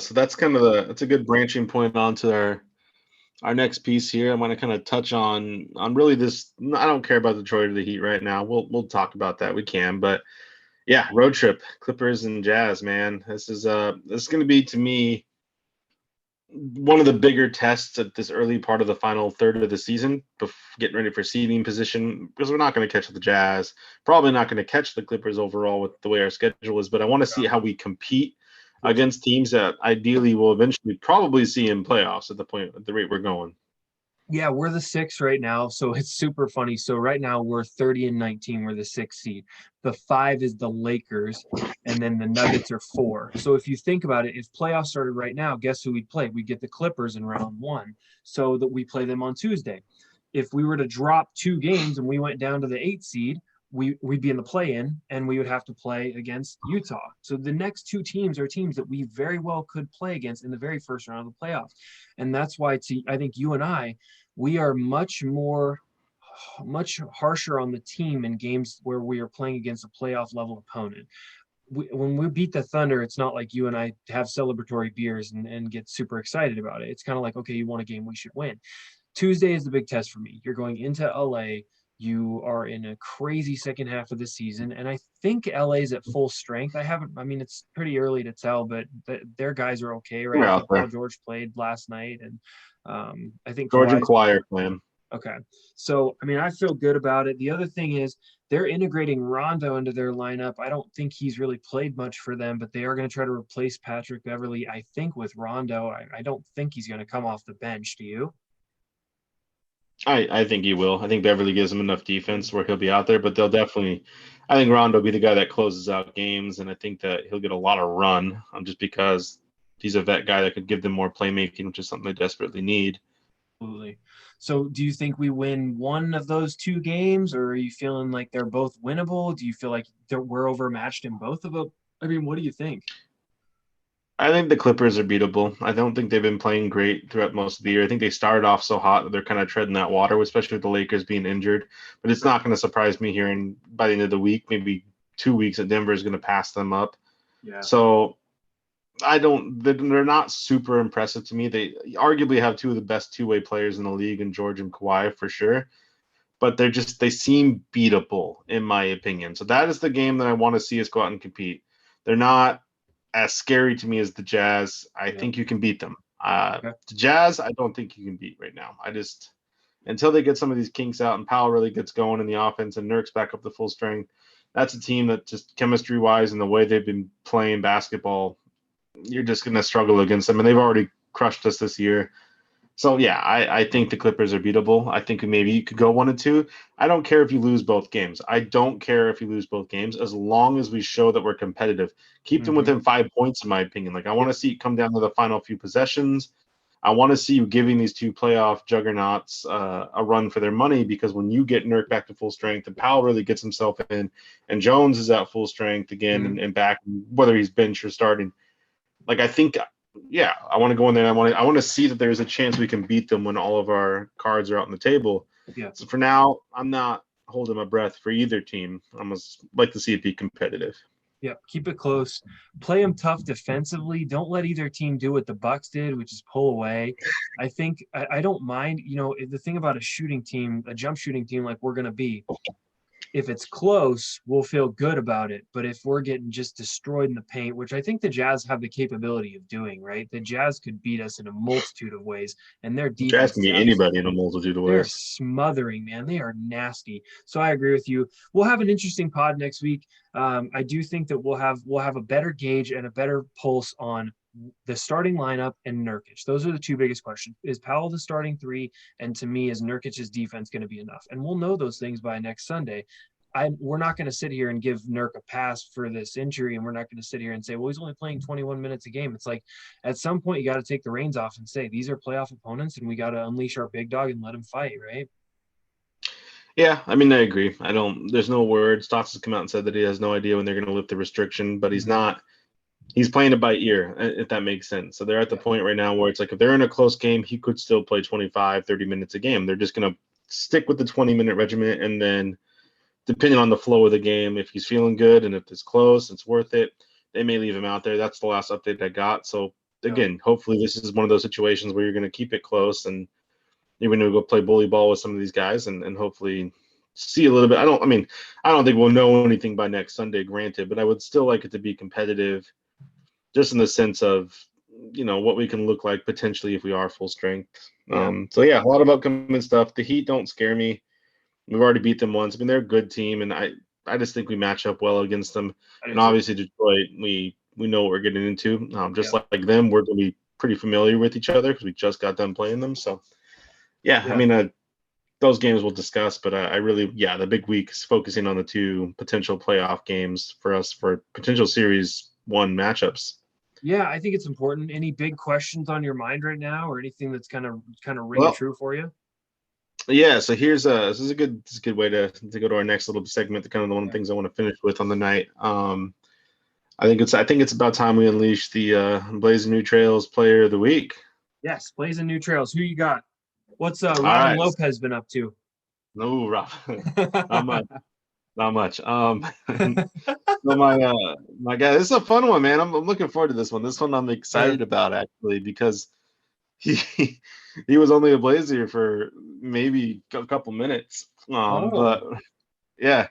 So that's kind of that's a good branching point onto our next piece here. I want to kind of touch on really this. I don't care about Detroit or the Heat right now. We'll talk about that. We can, but yeah, road trip, Clippers and Jazz, man. This is going to be, to me, one of the bigger tests at this early part of the final third of the season, getting ready for seeding position, because we're not going to catch the Jazz, probably not going to catch the Clippers overall with the way our schedule is, but I want to see how we compete against teams that ideally will eventually probably see in playoffs at the rate we're going. Yeah, we're the 6 right now, so it's super funny. So right now we're 30-19. We're the 6th seed. The 5 is the Lakers, and then the Nuggets are 4. So if you think about it, if playoffs started right now, guess who we'd play? We'd get the Clippers in round 1, so that we play them on Tuesday. If we were to drop 2 games and we went down to the 8th seed, we'd be in the play-in, and we would have to play against Utah. So the next 2 teams are teams that we very well could play against in the very first round of the playoffs. And that's why I think you and I, we are much harsher on the team in games where we are playing against a playoff level opponent. When we beat the Thunder, it's not like you and I have celebratory beers and get super excited about it. It's kind of like, okay, you won a game, we should win. Tuesday is the big test for me. You're going into LA. You are in a crazy second half of the season, and I think LA is at full strength. I mean, it's pretty early to tell, but their guys are okay, right? I think Paul George played last night, and I think George and Kawhi are playing. Okay. So, I mean, I feel good about it. The other thing is they're integrating Rondo into their lineup. I don't think he's really played much for them, but they are going to try to replace Patrick Beverley, I think, with Rondo. I don't think he's going to come off the bench. Do you? I think he will. I think Beverly gives him enough defense where he'll be out there, but they'll definitely – I think Rondo will be the guy that closes out games, and I think that he'll get a lot of run just because he's a vet guy that could give them more playmaking, which is something they desperately need. Absolutely. So do you think we win one of those 2 games, or are you feeling like they're both winnable? Do you feel like we're overmatched in both of them? I mean, what do you think? I think the Clippers are beatable. I don't think they've been playing great throughout most of the year. I think they started off so hot that they're kind of treading that water, especially with the Lakers being injured. But it's not going to surprise me here. And by the end of the week, maybe 2 weeks, that Denver is going to pass them up. Yeah. So they're not super impressive to me. They arguably have 2 of the best two-way players in the league in George and Kawhi for sure. But they seem beatable in my opinion. So that is the game that I want to see us go out and compete. They're not as scary to me as the Jazz. I think you can beat them. The Jazz, I don't think you can beat right now. Until they get some of these kinks out and Powell really gets going in the offense and Nurk's back up to full strength, that's a team that just chemistry-wise and the way they've been playing basketball, you're just going to struggle against them. And they've already crushed us this year. So, yeah, I think the Clippers are beatable. I think maybe you could go 1-2. I don't care if you lose both games. I don't care if you lose both games as long as we show that we're competitive. Keep them within 5 points, in my opinion. Like, I want to see it come down to the final few possessions. I want to see you giving these 2 playoff juggernauts a run for their money, because when you get Nurk back to full strength and Powell really gets himself in and Jones is at full strength again and back, whether he's bench or starting, like I think – yeah, I want to go in there. I want to see that there's a chance we can beat them when all of our cards are out on the table. Yeah. So for now, I'm not holding my breath for either team. I must like to see it be competitive. Yeah, keep it close. Play them tough defensively. Don't let either team do what the Bucks did, which is pull away. I think I don't mind. You know, the thing about a shooting team, a jump shooting team like we're going to be, if it's close, we'll feel good about it. But if we're getting just destroyed in the paint, which I think the Jazz have the capability of doing, right? The Jazz could beat us in a multitude of ways, and their defense. Jazz can beat anybody in a multitude of ways. They're smothering, man. They are nasty. So I agree with you. We'll have an interesting pod next week. I do think that we'll have a better gauge and a better pulse on the starting lineup and Nurkic. Those are the 2 biggest questions. Is Powell the starting 3? And to me, is Nurkic's defense going to be enough? And we'll know those things by next Sunday. We're not going to sit here and give Nurk a pass for this injury, and we're not going to sit here and say, well, he's only playing 21 minutes a game. It's like at some point you got to take the reins off and say, these are playoff opponents, and we got to unleash our big dog and let him fight, right? Yeah, I mean, I agree. There's no word. Stotts has come out and said that he has no idea when they're going to lift the restriction, but he's not. He's playing it by ear, if that makes sense. So they're at the point right now where it's like if they're in a close game, he could still play 25, 30 minutes a game. They're just going to stick with the 20-minute regimen, and then depending on the flow of the game, if he's feeling good and if it's close, it's worth it, they may leave him out there. That's the last update I got. So, again, hopefully this is one of those situations where you're going to keep it close and you're going to go play bully ball with some of these guys and hopefully see a little bit. I don't think we'll know anything by next Sunday, granted, but I would still like it to be competitive just in the sense of what we can look like potentially if we are full strength. Yeah. So yeah, a lot of upcoming stuff. The Heat don't scare me. We've already beat them once. I mean, they're a good team, and I just think we match up well against them. I do And too. obviously, Detroit, we know what we're getting into. Just Yeah. like them, we're going to be pretty familiar with each other because we just got done playing them. So yeah, I Yeah. mean, those games we'll discuss, but I really, yeah, the big week is focusing on the two potential playoff games for us for potential series one matchups. Yeah, I think it's important. Any big questions on your mind right now, or anything that's kind of ringing Well, true for you? yeah, so this is a good way to go to our next little segment, the kind of the one of the Yeah. things I want to finish with on the night. I think it's about time we unleash the Blazing New Trails Player of the Week. Yes, blazing new trails. Who you got? What's All Robin right, Lopez been up to? no, Rob, not much, not much. So my guy, this is a fun one, man. I'm looking forward to this one. This one I'm Yeah. excited about actually because he he was only a Blazer for maybe a couple minutes. But Oh, yeah,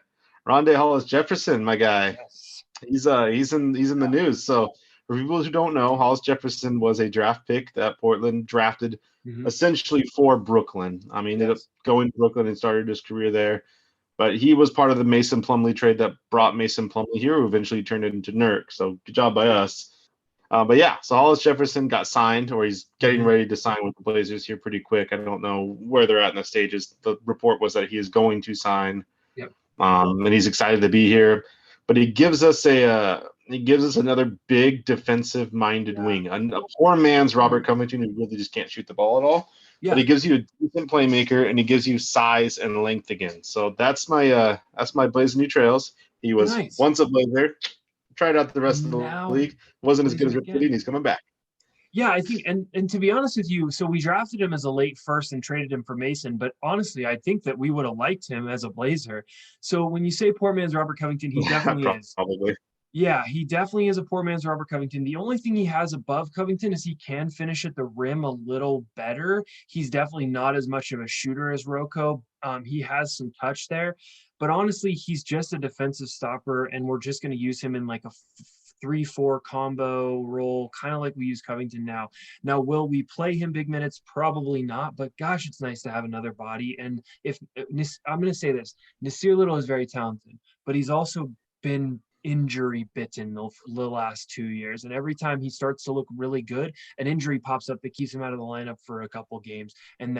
Rondé Hollis Jefferson, my guy. yes. He's in the news. So for people who don't know, Hollis Jefferson was a draft pick that Portland drafted Hmm. essentially for Brooklyn. He ended up Yes. going to Brooklyn and started his career there. But he was part of the Mason Plumlee trade that brought Mason Plumlee here, who eventually turned it into Nurk. So good job by us. But yeah, so Hollis Jefferson got signed, or he's getting Hmm. ready to sign with the Blazers here pretty quick. I don't know where they're at in the stages. The report was that he is going to sign, Yep. and he's excited to be here. But he gives us another big defensive minded Yeah. wing, a poor man's Robert Covington who really just can't shoot the ball at all. But Yeah. he gives you a decent playmaker and he gives you size and length again. So that's my Blazing New Trails. He was Nice. once a Blazer, tried out the rest of And the now league, wasn't as good Blazer as Rick Pitty, again. and he's coming back. Yeah, I think, and to be honest with you, so we drafted him as a late first and traded him for Mason, but honestly, I think that we would have liked him as a Blazer. So when you say poor man's Robert Covington, he Yeah, definitely is. probably. Yeah, he definitely is a poor man's Robert Covington. The only thing he has above Covington is he can finish at the rim a little better. He's definitely not as much of a shooter as Rocco. He has some touch there, but honestly, he's just a defensive stopper, and we're just going to use him in like a 3-4 combo role, kind of like we use Covington now. Now, will we play him big minutes? Probably not, but gosh, it's nice to have another body. And if I'm going to say this, Nasir Little is very talented, but he's also been injury bitten the last 2 years, and every time he starts to look really good, an injury pops up that keeps him out of the lineup for a couple games, and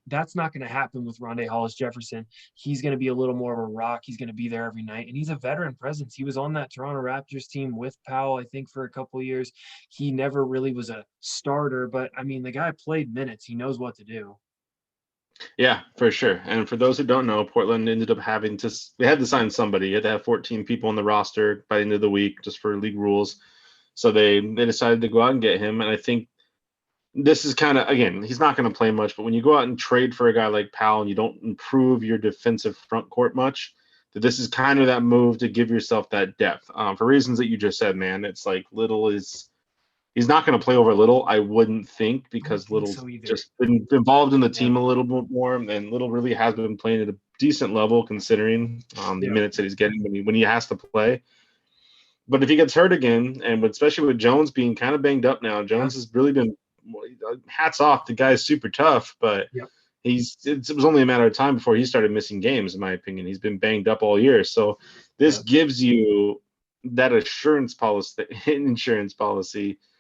that's not going to happen with Rondé Hollis Jefferson. He's going to be a little more of a rock. He's going to be there every night, and he's a veteran presence. He was on that Toronto Raptors team with Powell, I think, for a couple of years. He never really was a starter, but I mean, the guy played minutes. He knows what to do. Yeah, for sure. And for those who don't know, Portland ended up having to they had to sign somebody. You had to have 14 people on the roster by the end of the week just for league rules. So they decided to go out and get him. And I think this is kind of, again, he's not going to play much, but when you go out and trade for a guy like Powell and you don't improve your defensive front court much, that this is kind of that move to give yourself that depth. For reasons that you just said, man. It's like Little is he's not going to play over Little, I wouldn't think, I don't because think Little's so either. just been involved in the Yeah. team a little bit more, and Little really has been playing at a decent level considering the Yeah. minutes that he's getting when he has to play. But if he gets hurt again, and especially with Jones being kind of banged up now, Yeah. Jones has really been hats off. The guy's super tough, but Yep. it was only a matter of time before he started missing games, in my opinion. He's been banged up all year. So this Yeah. gives you that insurance policy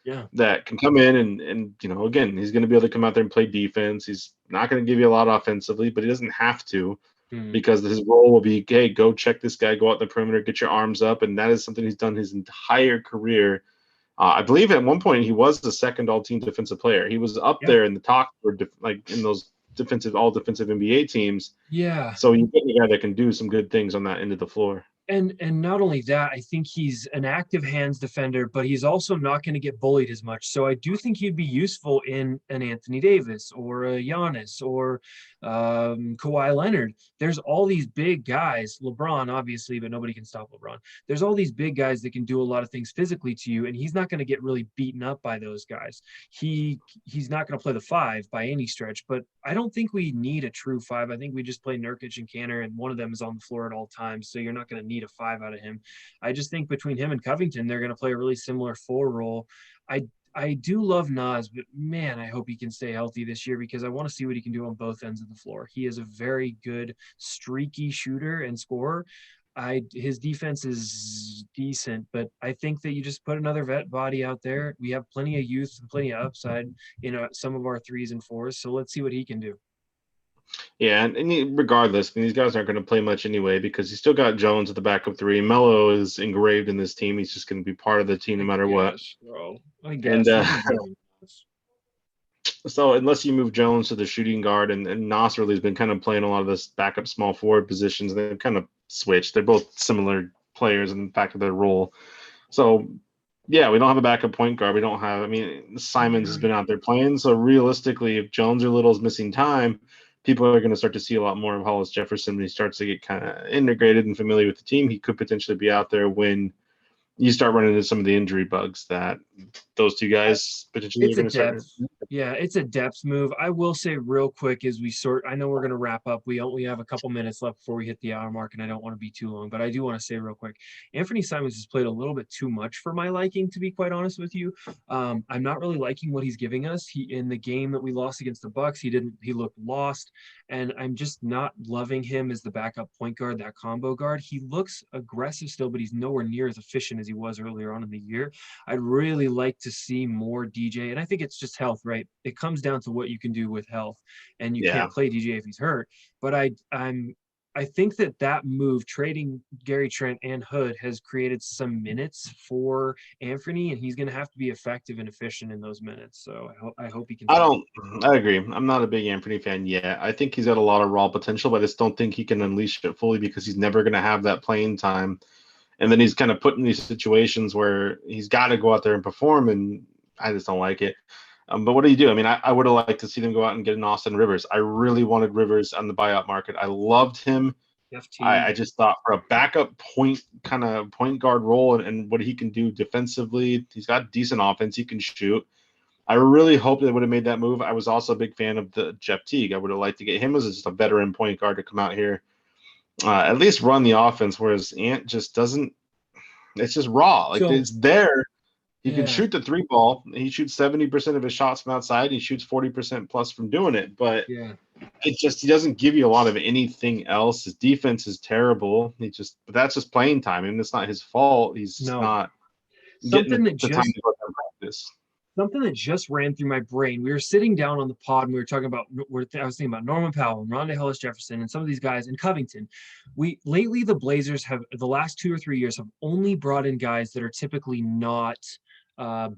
Yeah. that can come in and again, he's going to be able to come out there and play defense. He's not going to give you a lot offensively, but he doesn't have to Mhm. because his role will be, hey, go check this guy, go out the perimeter, get your arms up, and that is something he's done his entire career. I believe at one point he was the second all-team defensive player. He was up Yeah. there in the talk for like in those all defensive NBA teams. Yeah. So you get a guy that can do some good things on that end of the floor. And not only that, I think he's an active hands defender, but he's also not going to get bullied as much. So I do think he'd be useful in an Anthony Davis or a Giannis or Kawhi Leonard. There's all these big guys, LeBron obviously, but nobody can stop LeBron. There's all these big guys that can do a lot of things physically to you, and he's not going to get really beaten up by those guys. He's not going to play the five by any stretch, but I don't think we need a true five. I think we just play Nurkic and Canner, and one of them is on the floor at all times. So you're not going to need a five out of him. I just think between him and Covington, they're going to play a really similar four role. I I do love Nas, but man, I hope he can stay healthy this year because I want to see what he can do on both ends of the floor. He is a very good, streaky shooter and scorer. His defense is decent, but I think that you just put another vet body out there. We have plenty of youth and plenty of upside in some of our threes and fours. So let's see what he can do. Yeah, regardless, I mean, these guys aren't going to play much anyway because you still got Jones at the backup three. Melo is engraved in this team. He's just going to be part of the team no I matter what. guess, bro. I And guess you can blame us. so unless you move Jones to the shooting guard, and Nas really has been kind of playing a lot of this backup small forward positions, they've kind of switched. They're both similar players in the fact of their role. So yeah, we don't have a backup point guard. We don't have. I mean, Simons has been out there playing. So realistically, if Jones or Little's missing time, people are going to start to see a lot more of Hollis Jefferson when he starts to get kind of integrated and familiar with the team. He could potentially be out there when you start running into some of the injury bugs that those two guys potentially are It's a going to start. depth. Yeah, it's a depth move. I will say real quick as we sort. I know we're going to wrap up. We only have a couple minutes left before we hit the hour mark, and I don't want to be too long, but I do want to say real quick. Anthony Simons has played a little bit too much for my liking, to be quite honest with you. I'm not really liking what he's giving us. He in the game that we lost against the Bucks, he didn't. He looked lost, and I'm just not loving him as the backup point guard, that combo guard. He looks aggressive still, but he's nowhere near as efficient as he was earlier on in the year. I'd really like to see more DJ, and I think it's just health, right? It comes down to what you can do with health, and you Yeah. can't play DJ if he's hurt. But I think that move, trading Gary Trent and Hood, has created some minutes for Anthony, and he's going to have to be effective and efficient in those minutes. So I hope he can. I agree. I'm not a big Anthony fan yet. I think he's got a lot of raw potential, but I just don't think he can unleash it fully because he's never going to have that playing time. And then he's kind of put in these situations where he's got to go out there and perform, and I just don't like it. But what do you do? I mean, I would have liked to see them go out and get an Austin Rivers. I really wanted Rivers on the buyout market. I loved him. I just thought for a backup kind of point guard role and what he can do defensively, he's got decent offense. He can shoot. I really hope they would have made that move. I was also a big fan of the Jeff Teague. I would have liked to get him as just a veteran point guard to come out here, at least run the offense, whereas Ant just doesn't. It's just raw. Like it's there. He can shoot the three ball. He shoots 70% of his shots from outside. He shoots 40% plus from doing it. But he doesn't give you a lot of anything else. His defense is terrible. But that's just playing time. I mean, it's not his fault. He's not getting the time to go and practice. Something that just ran through my brain. We were sitting down on the pod and we were talking about, I was thinking about Norman Powell and Rondae Hollis Jefferson and some of these guys in Covington. Lately, the Blazers have, the last 2 or 3 years, have only brought in guys that are typically not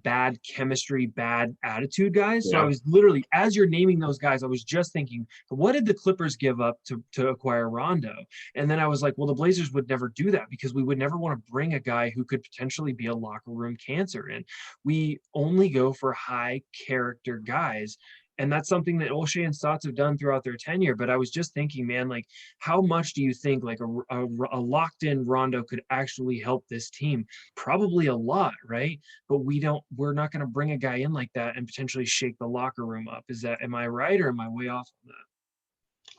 bad chemistry, bad attitude guys. So I was literally, as you're naming those guys, I was just thinking, what did the Clippers give up to acquire Rondo? And then I was like, well, the Blazers would never do that because we would never want to bring a guy who could potentially be a locker room cancer. And we only go for high character guys. And that's something that Olshey and Stotts have done throughout their tenure. But I was just thinking, man, like, how much do you think like a locked-in Rondo could actually help this team? Probably a lot, right? But we're not going to bring a guy in like that and potentially shake the locker room up. Am I right or am I way off on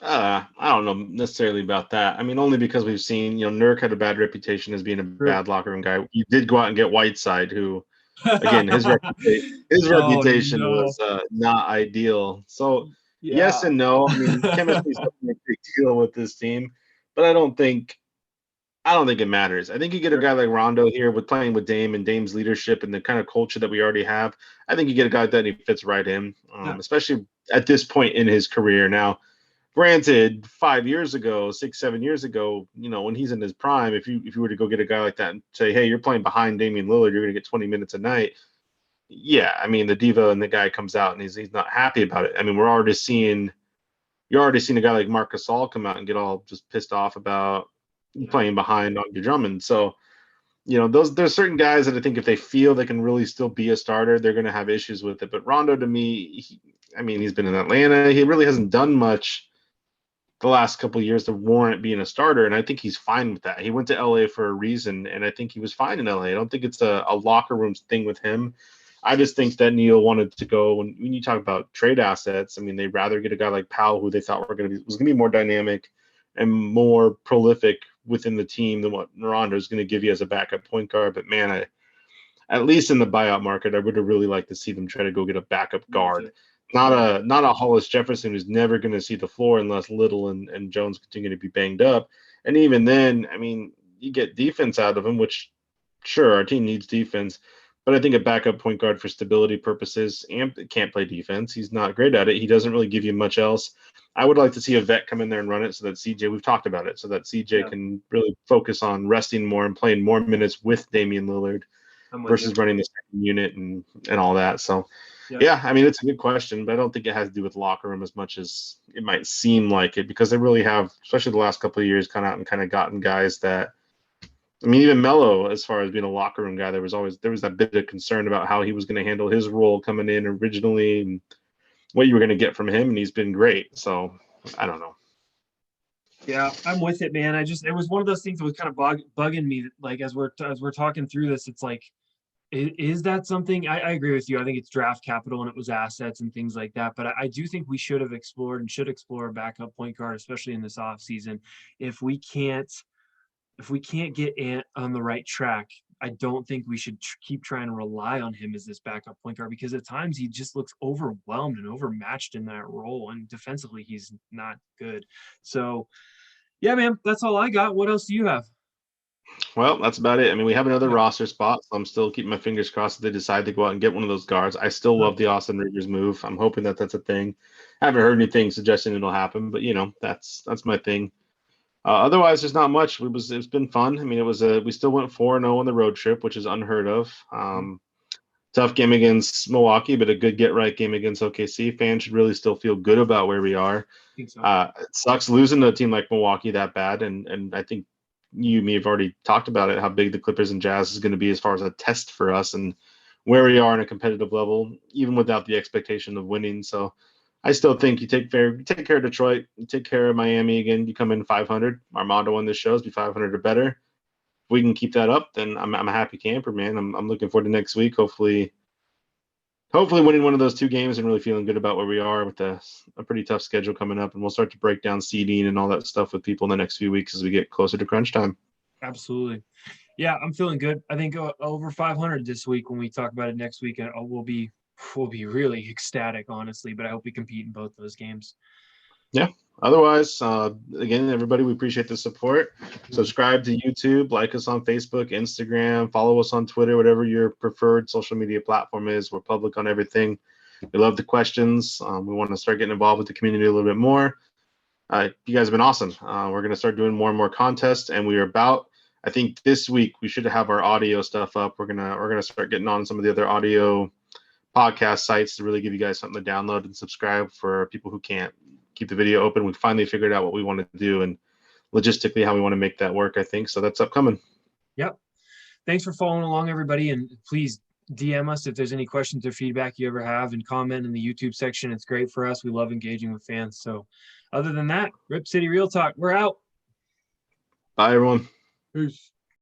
that? I don't know necessarily about that. I mean, only because we've seen, Nurk had a bad reputation as being a bad locker room guy. He did go out and get Whiteside, who, again, his reputation was not ideal. So yes and no. I mean, chemistry is a big deal with this team, but I don't think it matters. I think you get a guy like Rondo here with playing with Dame and Dame's leadership and the kind of culture that we already have. I think you get a guy that he fits right in, especially at this point in his career. Now, granted, 5 years ago, 6, 7 years ago, when he's in his prime, if you were to go get a guy like that and say, hey, you're playing behind Damian Lillard, you're going to get 20 minutes a night. Yeah, I mean, the diva and the guy comes out and he's not happy about it. I mean, you're already seeing a guy like Marc Gasol come out and get all just pissed off about playing behind on your Drummond. So, there's certain guys that I think if they feel they can really still be a starter, they're going to have issues with it. But Rondo, to me, he's been in Atlanta. He really hasn't done much the last couple of years to warrant being a starter, and I think he's fine with that. He went to LA for a reason, and I think he was fine in LA. I don't think it's a locker room thing with him. I just think that Neil wanted to go when you talk about trade assets. I mean, they'd rather get a guy like Powell, who they thought was going to be more dynamic and more prolific within the team than what Rondo is going to give you as a backup point guard. But man, at least in the buyout market, I would have really liked to see them try to go get a backup guard. Yeah. Not a Hollis Jefferson who's never going to see the floor unless Little and Jones continue to be banged up. And even then, I mean, you get defense out of him, which sure our team needs defense, but I think a backup point guard for stability purposes and can't play defense. He's not great at it. He doesn't really give you much else. I would like to see a vet come in there and run it so that CJ, we've talked about it, so that CJ can really focus on resting more and playing more minutes with Damian Lillard versus running the second unit and all that. So yeah, I mean, it's a good question, but I don't think it has to do with locker room as much as it might seem like it, because they really have, especially the last couple of years, kind of gotten guys that, I mean, even Melo, as far as being a locker room guy, there was that bit of concern about how he was going to handle his role coming in originally and what you were going to get from him, and he's been great. So I don't know. Yeah, I'm with it, man. It was one of those things that was kind of bugging me. Like as we're talking through this, it's like, is that something? I agree with you. I think it's draft capital and it was assets and things like that. But I do think we should have explored and should explore a backup point guard, especially in this offseason. If we can't get Ant on the right track, I don't think we should keep trying to rely on him as this backup point guard, because at times he just looks overwhelmed and overmatched in that role. And defensively, he's not good. So, yeah, man, that's all I got. What else do you have? Well, that's about it. I mean, we have another roster spot, so I'm still keeping my fingers crossed that they decide to go out and get one of those guards. I still love the Austin Rivers move. I'm hoping that that's a thing. I haven't heard anything suggesting it'll happen, but that's my thing. Otherwise, there's not much. It's been fun. I mean, we still went 4-0 on the road trip, which is unheard of. Tough game against Milwaukee, but a good get right game against OKC. Fans should really still feel good about where we are. I think so. It sucks losing to a team like Milwaukee that bad, and I think you and me have already talked about it, how big the Clippers and Jazz is going to be as far as a test for us and where we are on a competitive level, even without the expectation of winning. So I still think you take care of Detroit, you take care of Miami again, you come in 500. Our motto on this show is be 500 or better. If we can keep that up, then I'm a happy camper, man. I'm looking forward to next week. Hopefully winning one of those two games and really feeling good about where we are with a pretty tough schedule coming up. And we'll start to break down seeding and all that stuff with people in the next few weeks as we get closer to crunch time. Absolutely. Yeah, I'm feeling good. I think over 500 this week. When we talk about it next week, we'll be really ecstatic, honestly. But I hope we compete in both those games. Yeah. Otherwise, again, everybody, we appreciate the support. Subscribe to YouTube, like us on Facebook, Instagram, follow us on Twitter, whatever your preferred social media platform is. We're public on everything. We love the questions. We want to start getting involved with the community a little bit more. You guys have been awesome. We're going to start doing more and more contests, and I think this week we should have our audio stuff up. We're gonna start getting on some of the other audio podcast sites to really give you guys something to download and subscribe for people who can't keep the video open. We finally figured out what we want to do and logistically how we want to make that work, I think. So that's upcoming. Yep. Thanks for following along, everybody. And please DM us if there's any questions or feedback you ever have, and comment in the YouTube section. It's great for us. We love engaging with fans. So other than that, Rip City Real Talk, we're out. Bye, everyone. Peace.